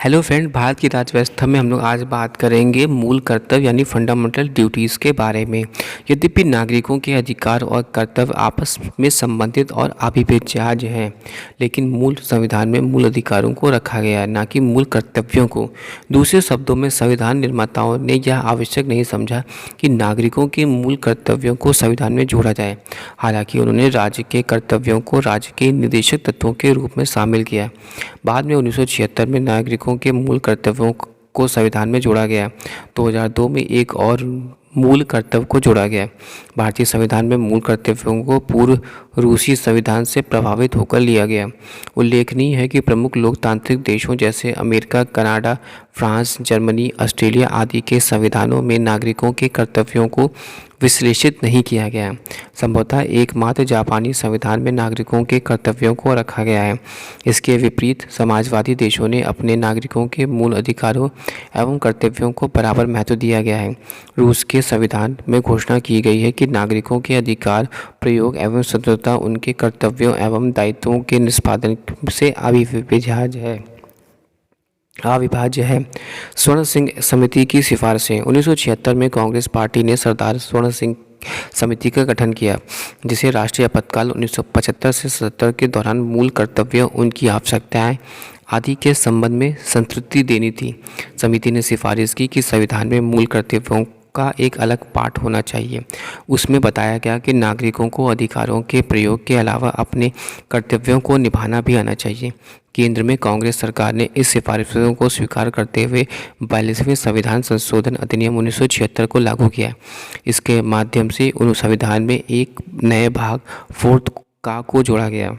Hello friend, Bharat की राज्य व्यवस्था में हम लोग आज बात करेंगे मूल कर्तव्य यानी फंडामेंटल ड्यूटीज़ के बारे में। यद्यपि नागरिकों के अधिकार और कर्तव्य आपस में संबंधित और अविभाज्य हैं, लेकिन मूल संविधान में मूल अधिकारों को रखा गया है, ना कि मूल कर्तव्यों को। दूसरे शब्दों में संविधान निर्माताओं ने यह आवश्यक नहीं समझा कि नागरिकों के मूल कर्तव्यों को संविधान में जोड़ा जाए। हालांकि उन्होंने राज्य के कर्तव्यों को राज्य के निर्देशक तत्वों के रूप में शामिल किया। बाद में 1976 में नागरिकों के मूल कर्तव्यों को संविधान में जोड़ा गया। 2002 में एक और मूल कर्तव्य को जोड़ा गया। भारतीय संविधान में मूल कर्तव्यों को पूर्व रूसी संविधान से प्रभावित होकर लिया गया। उल्लेखनीय है कि प्रमुख लोकतांत्रिक देशों जैसे America, Canada, France, Germany, Australia आदि के संविधानों में नागरिकों के कर्तव्यों को विश्लेषित नहीं किया गया। संभवतः एकमात्र जापानी संविधान में नागरिकों के कर्तव्यों को रखा गया है। इसके विपरीत समाजवादी देशों ने अपने नागरिकों के मूल अधिकारों एवं कर्तव्यों को बराबर महत्व दिया गया है। रूस के संविधान में घोषणा की गई है कि नागरिकों के अधिकार, प्रयोग एवं स्वतंत्रता उनके कर्तव्यों एवं दायित्वों के निष्पादन से अविभाज्य है। स्वर्ण सिंह समिति की सिफारिशें। 1976 में कांग्रेस पार्टी ने सरदार स्वर्ण सिंह समिति का गठन किया, जिसे राष्ट्रीय आपातकाल 1975 से 77 के दौरान मूल कर्तव्यों, उनकी आवश्यकताएं आदि के संबंध में संतृप्ति देनी थी। समिति ने सिफारिश की कि संविधान में मूल कर्तव्यों का एक अलग पाठ होना चाहिए। उसमें बताया गया कि नागरिकों को अधिकारों के प्रयोग के अलावा अपने कर्तव्यों को निभाना भी आना चाहिए। केंद्र में कांग्रेस सरकार ने इस सिफारिशों को स्वीकार करते हुए 42वें संविधान संशोधन अधिनियम 1976 को लागू किया। इसके माध्यम से उन संविधान में एक नए भाग 4th का को जोड़ा गया।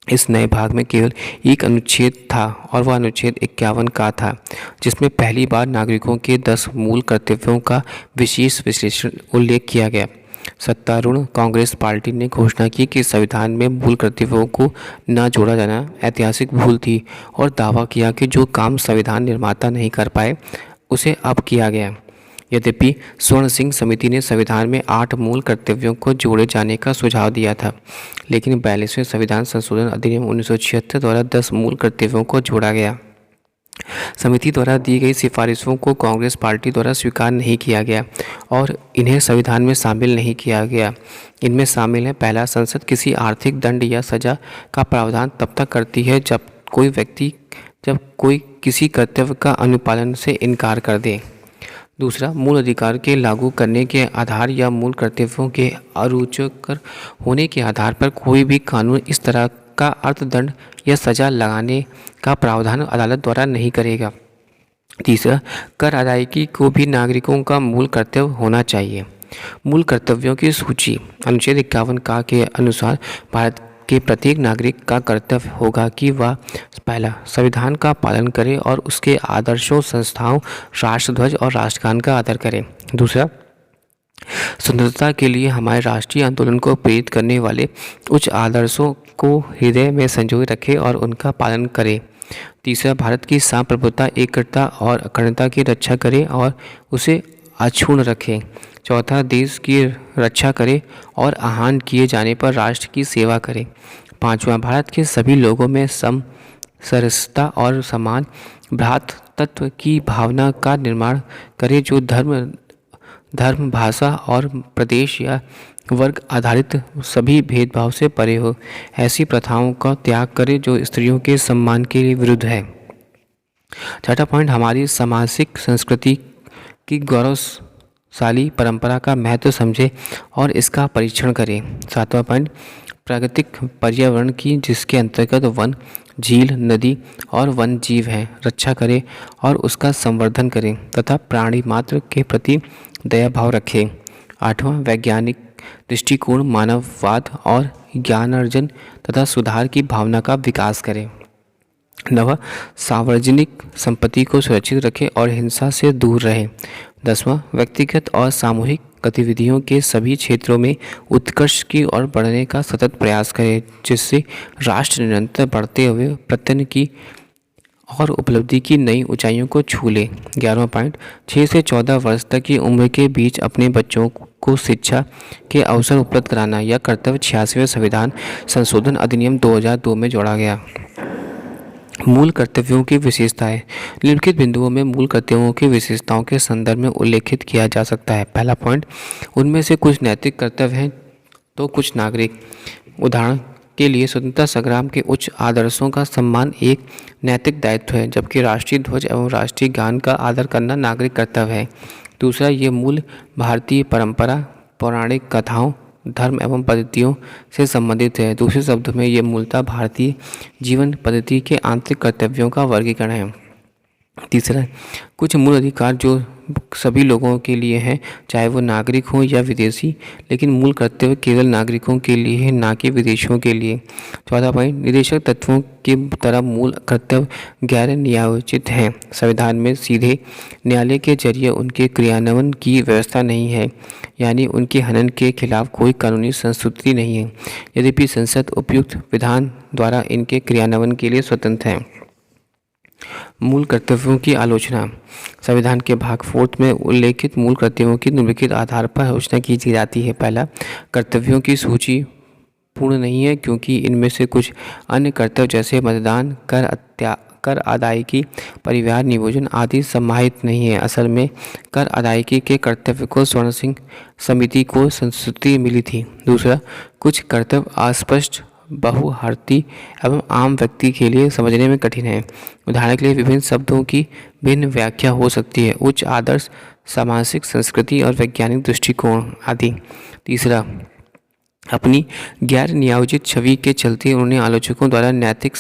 इस नए भाग में केवल एक अनुच्छेद था और वह अनुच्छेद 51 का था, जिसमें पहली बार नागरिकों के 10 मूल कर्तव्यों का विशेष विश्लेषण उल्लेख किया गया। सत्तारूढ़ कांग्रेस पार्टी ने घोषणा की कि संविधान में मूल कर्तव्यों को न जोड़ा जाना ऐतिहासिक भूल थी और दावा किया कि जो काम संविधान निर्माता नहीं कर पाए उसे अब किया गया। यद्यपि स्वर्ण सिंह समिति ने संविधान में 8 मूल कर्तव्यों को जोड़े जाने का सुझाव दिया था, लेकिन 42वें संविधान संशोधन अधिनियम 1976 द्वारा 10 मूल कर्तव्यों को जोड़ा गया। समिति द्वारा दी गई सिफारिशों को कांग्रेस पार्टी द्वारा स्वीकार नहीं किया गया और इन्हें संविधान में शामिल नहीं किया गया। इनमें शामिल है, पहला, संसद किसी आर्थिक दंड या सजा का प्रावधान तब तक करती है जब कोई किसी कर्तव्य का अनुपालन से इनकार कर दे। दूसरा, मूल अधिकार के लागू करने के आधार या मूल कर्तव्यों के अरुचिकर होने के आधार पर कोई भी कानून इस तरह का अर्थदंड या सजा लगाने का प्रावधान अदालत द्वारा नहीं करेगा। तीसरा, कर अदायगी को भी नागरिकों का मूल कर्तव्य होना चाहिए। मूल कर्तव्यों की सूची। अनुच्छेद 51 का के अनुसार भारत के प्रत्येक नागरिक का कर्तव्य होगा कि वह पहला, संविधान का पालन करे और उसके आदर्शों, संस्थाओं, राष्ट्रध्वज और राष्ट्रगान का आदर करे। दूसरा, स्वतंत्रता के लिए हमारे राष्ट्रीय आंदोलन को प्रेरित करने वाले उच्च आदर्शों को हृदय में संजोए रखे और उनका पालन करे। तीसरा, भारत की संप्रभुता, एकता और अखंडता की रक्षा करे और उसे अक्षुण्ण रखे। चौथा, देश की रक्षा करे और आहवान किए जाने पर राष्ट्र की सेवा करे। पांचवा, भारत के सभी लोगों में सरसता और समान भ्रातृत्व की भावना का निर्माण करे, जो धर्म, भाषा और प्रदेश या वर्ग आधारित सभी भेदभाव से परे हो। ऐसी प्रथाओं का त्याग करे जो स्त्रियों के सम्मान के विरुद्ध है। छठा पॉइंट, हमारी सामाजिक संस्कृति की गौरवशाली परंपरा का महत्व समझे और इसका परीक्षण करें। सातवां पॉइंट, प्राकृतिक पर्यावरण की, जिसके अंतर्गत वन, झील, नदी और वन जीव हैं, रक्षा करें और उसका संवर्धन करें तथा प्राणी मात्र के प्रति दया भाव रखें। आठवां, वैज्ञानिक दृष्टिकोण, मानववाद और ज्ञानार्जन तथा सुधार की भावना का विकास करें। नवा, सार्वजनिक संपत्ति को सुरक्षित रखें और हिंसा से दूर रहें। 10वां, व्यक्तिगत और सामूहिक गतिविधियों के सभी क्षेत्रों में उत्कर्ष की ओर बढ़ने का सतत प्रयास करें, जिससे राष्ट्र निरंतर बढ़ते हुए प्रत्यय की और उपलब्धि की नई ऊंचाइयों को छू ले। 11वां पॉइंट, 6 से 14 वर्ष तक की उम्र के बीच अपने बच्चों को शिक्षा के अवसर उपलब्ध कराना। यह कर्तव्य 86वें संविधान संशोधन अधिनियम 2002 में जोड़ा गया। मूल कर्तव्यों की विशेषताएं। निम्नलिखित बिंदुओं में मूल कर्तव्यों की विशेषताओं के संदर्भ में उल्लेखित किया जा सकता है। पहला पॉइंट, उनमें से कुछ नैतिक कर्तव्य हैं तो कुछ नागरिक। उदाहरण के लिए स्वतंत्रता संग्राम के उच्च आदर्शों का सम्मान एक नैतिक दायित्व है, जबकि राष्ट्रीय ध्वज एवं राष्ट्रीय गान का आदर करना नागरिक कर्तव्य है। दूसरा, ये मूल भारतीय परंपरा, पौराणिक कथाओं, धर्म एवं पद्धतियों से संबंधित है। दूसरे शब्दों में ये मूलतः भारतीय जीवन पद्धति के आंतरिक कर्तव्यों का वर्गीकरण है। तीसरा, कुछ मूल अधिकार जो सभी लोगों के लिए हैं, चाहे वो नागरिक हों या विदेशी, लेकिन मूल कर्तव्य केवल नागरिकों के लिए है, ना कि विदेशियों के लिए। चौथा पॉइंट, निदेशक तत्वों की तरह मूल कर्तव्य गैर न्यायोचित हैं। संविधान में सीधे न्यायालय के जरिए उनके क्रियान्वयन की व्यवस्था नहीं है, यानी उनके हनन के खिलाफ कोई कानूनी संस्तुति नहीं है, यद्यपि संसद उपयुक्त विधान द्वारा इनके क्रियान्वयन के लिए स्वतंत्र है। मूल कर्तव्यों की आलोचना। संविधान के भाग 4 में उल्लेखित मूल कर्तव्यों की निम्नलिखित आधार पर आलोचना की जाती है। पहला, कर्तव्यों की सूची पूर्ण नहीं है, क्योंकि इनमें से कुछ अन्य कर्तव्य जैसे मतदान, कर अदायगी, परिवार नियोजन आदि समाहित नहीं है। असल में कर अदायगी के कर्तव्य को स्वर्ण सिंह समिति को संस्तुति मिली थी। दूसरा, कुछ कर्तव्य अस्पष्ट, बहुहार्थी एवं आम व्यक्ति के लिए समझने में कठिन है। उदाहरण के लिए विभिन्न शब्दों की भिन्न व्याख्या हो सकती है। उच्च आदर्श, सामाजिक संस्कृति और वैज्ञानिक दृष्टिकोण आदि। तीसरा, अपनी गैर नियोजित छवि के चलते उन्होंने आलोचकों द्वारा नैतिक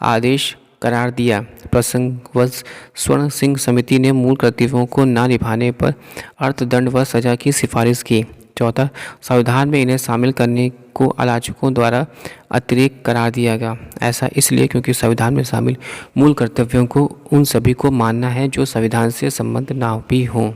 आदेश करार दिया। प्रसंगवश स्वर्ण सिंह समिति ने मूल कर्तव्यों को न निभाने पर अर्थदंड व सजा की सिफारिश की। चौथा, संविधान में इन्हें शामिल करने को आलोचकों द्वारा अतिरेक करार दिया गया। ऐसा इसलिए क्योंकि संविधान में शामिल मूल कर्तव्यों को उन सभी को मानना है जो संविधान से संबद्ध ना भी हों।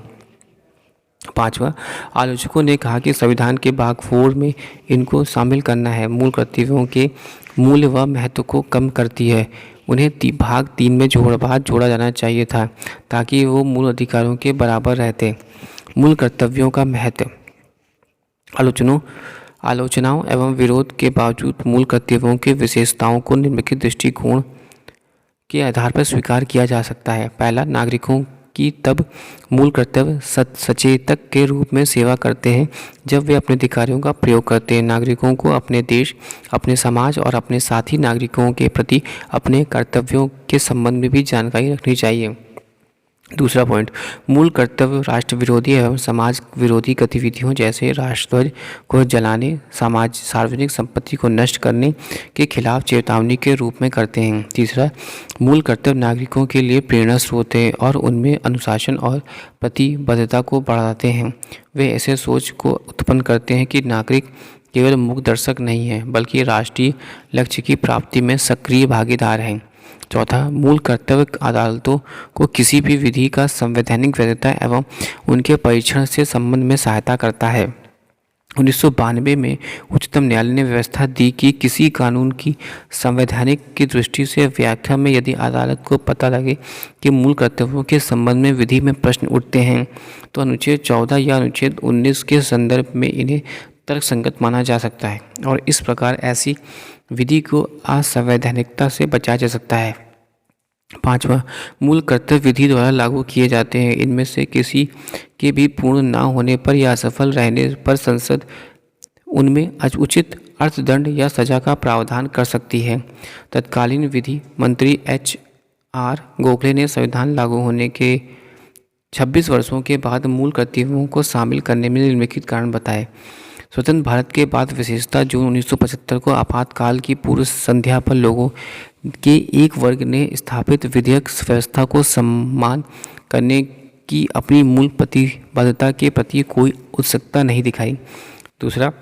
पांचवा, आलोचकों ने कहा कि संविधान के भाग 4 में इनको शामिल करना है मूल कर्तव्यों के मूल्य व महत्व को कम करती है। उन्हें भाग 3 में जोड़ा जाना चाहिए था, ताकि वो मूल अधिकारों के बराबर रहते। मूल कर्तव्यों का महत्व। आलोचनाओं एवं विरोध के बावजूद मूल कर्तव्यों की विशेषताओं को निम्नलिखित दृष्टिकोण के आधार पर स्वीकार किया जा सकता है। पहला, नागरिकों की तब मूल कर्तव्य सचेतक के रूप में सेवा करते हैं जब वे अपने अधिकारों का प्रयोग करते हैं। नागरिकों को अपने देश, अपने समाज और अपने साथी नागरिकों के प्रति अपने कर्तव्यों के संबंध में भी जानकारी रखनी चाहिए। दूसरा पॉइंट, मूल कर्तव्य राष्ट्र विरोधी एवं समाज विरोधी गतिविधियों जैसे राष्ट्रध्वज को जलाने, सार्वजनिक संपत्ति को नष्ट करने के खिलाफ चेतावनी के रूप में करते हैं। तीसरा, मूल कर्तव्य नागरिकों के लिए प्रेरणा स्रोत है और उनमें अनुशासन और प्रतिबद्धता को बढ़ाते हैं। वे ऐसे सोच को उत्पन्न करते हैं कि नागरिक केवल मूक दर्शक नहीं है, बल्कि राष्ट्रीय लक्ष्य की प्राप्ति में सक्रिय भागीदार हैं। चौथा, मूल कर्तव्य अदालतों को किसी भी विधि का संवैधानिक वैधता एवं उनके परीक्षण से संबंध में सहायता करता है। 1992 में उच्चतम न्यायालय ने व्यवस्था दी कि किसी कानून की संवैधानिक की दृष्टि से व्याख्या में यदि अदालत को पता लगे कि मूल कर्तव्यों के संबंध में विधि में प्रश्न उठते हैं, तो अनुच्छेद 14 या अनुच्छेद 19 के संदर्भ में इन्हें तर्कसंगत माना जा सकता है और इस प्रकार ऐसी विधि को असंवैधानिकता से बचाया जा सकता है। पांचवा, मूल कर्तव्य विधि द्वारा लागू किए जाते हैं। इनमें से किसी के भी पूर्ण न होने पर या असफल रहने पर संसद उनमें उचित अर्थदंड या सजा का प्रावधान कर सकती है। तत्कालीन विधि मंत्री HR गोखले ने संविधान लागू होने के 26 वर्षों के बाद मूल कर्तव्यों को शामिल करने में निम्नलिखित कारण बताए। स्वतंत्र भारत के बाद विशेषता जून 1975 को आपातकाल की पूर्व संध्या पर लोगों के एक वर्ग ने स्थापित विधेयक व्यवस्था को सम्मान करने की अपनी मूल प्रतिबद्धता के प्रति कोई उत्सुकता नहीं दिखाई। दूसरा,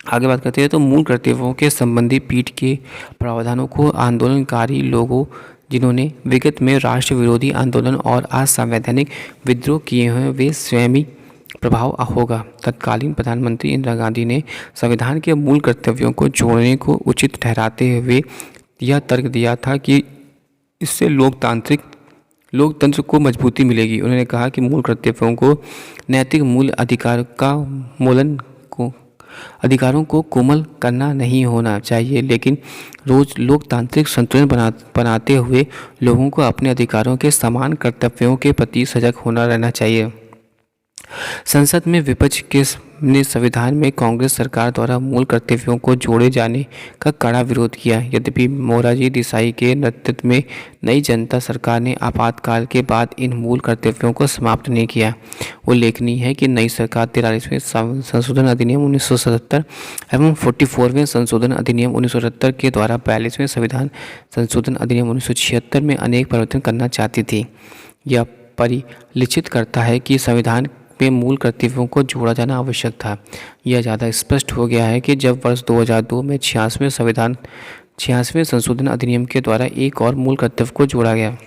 आगे बात करते हैं तो मूल कर्तव्यों के संबंधी पीठ के प्रावधानों को आंदोलनकारी लोगों जिन्होंने विगत में राष्ट्र विरोधी आंदोलन और असंवैधानिक विद्रोह किए हैं वे स्वयं ही प्रभाव होगा। तत्कालीन प्रधानमंत्री इंदिरा गांधी ने संविधान के मूल कर्तव्यों को जोड़ने को उचित ठहराते हुए यह तर्क दिया था कि इससे लोकतंत्र को मजबूती मिलेगी। उन्होंने कहा कि मूल कर्तव्यों को नैतिक मूल अधिकार का अधिकारों को कोमल करना नहीं होना चाहिए, लेकिन रोज लोकतांत्रिक संतुलन बनाते हुए लोगों को अपने अधिकारों के समान कर्तव्यों के प्रति सजग होना रहना चाहिए। संसद में विपक्ष ने संविधान में कांग्रेस सरकार द्वारा मूल कर्तव्यों को जोड़े जाने का कड़ा विरोध किया। यद्यपि मोरारजी देसाई के नेतृत्व में नई जनता सरकार ने आपातकाल के बाद इन मूल कर्तव्यों को समाप्त नहीं किया। उल्लेखनीय है कि नई सरकार 43वें संशोधन अधिनियम 1977 एवं 44वें संशोधन अधिनियम 1978 के द्वारा 42वें संविधान संशोधन अधिनियम 1976 में अनेक परिवर्तन करना चाहती थी। यह परिलक्षित करता है कि संविधान में मूल कर्तव्यों को जोड़ा जाना आवश्यक था। यह ज़्यादा स्पष्ट हो गया है कि जब वर्ष 2002 में 86वें संशोधन अधिनियम के द्वारा एक और मूल कर्तव्य को जोड़ा गया।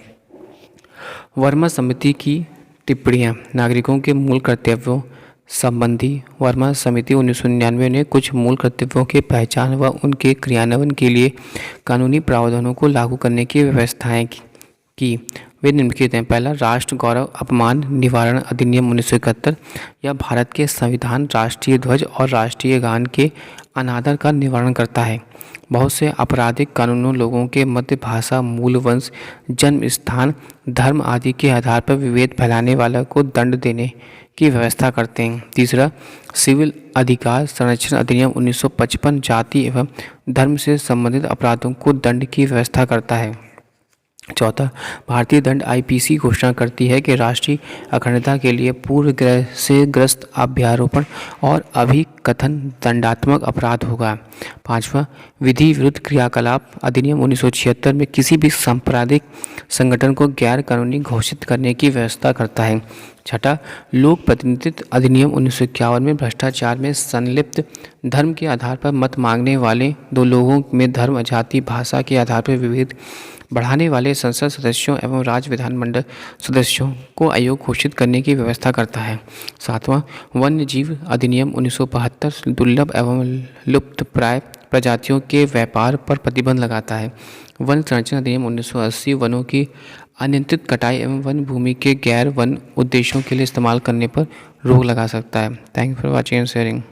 वर्मा समिति की टिप्पणियाँ। नागरिकों के मूल कर्तव्यों संबंधी वर्मा समिति 1999 ने कुछ मूल कर्तव्यों के पहचान व उनके क्रियान्वयन के लिए कानूनी प्रावधानों को लागू करने की व्यवस्थाएं की। वे निम्नलिखित हैं। पहला, राष्ट्र गौरव अपमान निवारण अधिनियम 1971। यह भारत के संविधान, राष्ट्रीय ध्वज और राष्ट्रीय गान के अनादर का निवारण करता है। बहुत से आपराधिक कानूनों लोगों के मध्य भाषा, मूल वंश, जन्म स्थान, धर्म आदि के आधार पर विभेद फैलाने वाले को दंड देने की व्यवस्था करते हैं। तीसरा, सिविल अधिकार संरक्षण अधिनियम 1955 जाति एवं धर्म से संबंधित अपराधों को दंड की व्यवस्था करता है। चौथा, भारतीय दंड आईपीसी घोषणा करती है कि राष्ट्रीय अखंडता के लिए पूर्व से ग्रस्त अभ्यारोपण और अभिकथन दंडात्मक अपराध होगा। पांचवा, विधि विरुद्ध क्रियाकलाप अधिनियम 1976 में किसी भी सांप्रदायिक संगठन को गैर कानूनी घोषित करने की व्यवस्था करता है। छठा, लोक प्रतिनिधित्व अधिनियम 1951 में भ्रष्टाचार में संलिप्त धर्म के आधार पर मत मांगने वाले दो लोगों में धर्म, जाति, भाषा के आधार पर विभेद बढ़ाने वाले संसद सदस्यों एवं राज्य विधानमंडल सदस्यों को अयोग्य घोषित करने की व्यवस्था करता है। सातवां, वन्य जीव अधिनियम 1972 दुर्लभ एवं लुप्तप्राय प्रजातियों के व्यापार पर प्रतिबंध लगाता है। वन संरक्षण अधिनियम 1980 वनों की अनियंत्रित कटाई एवं वन भूमि के गैर वन उद्देश्यों के लिए इस्तेमाल करने पर रोक लगा सकता है। Thank you for watching and sharing.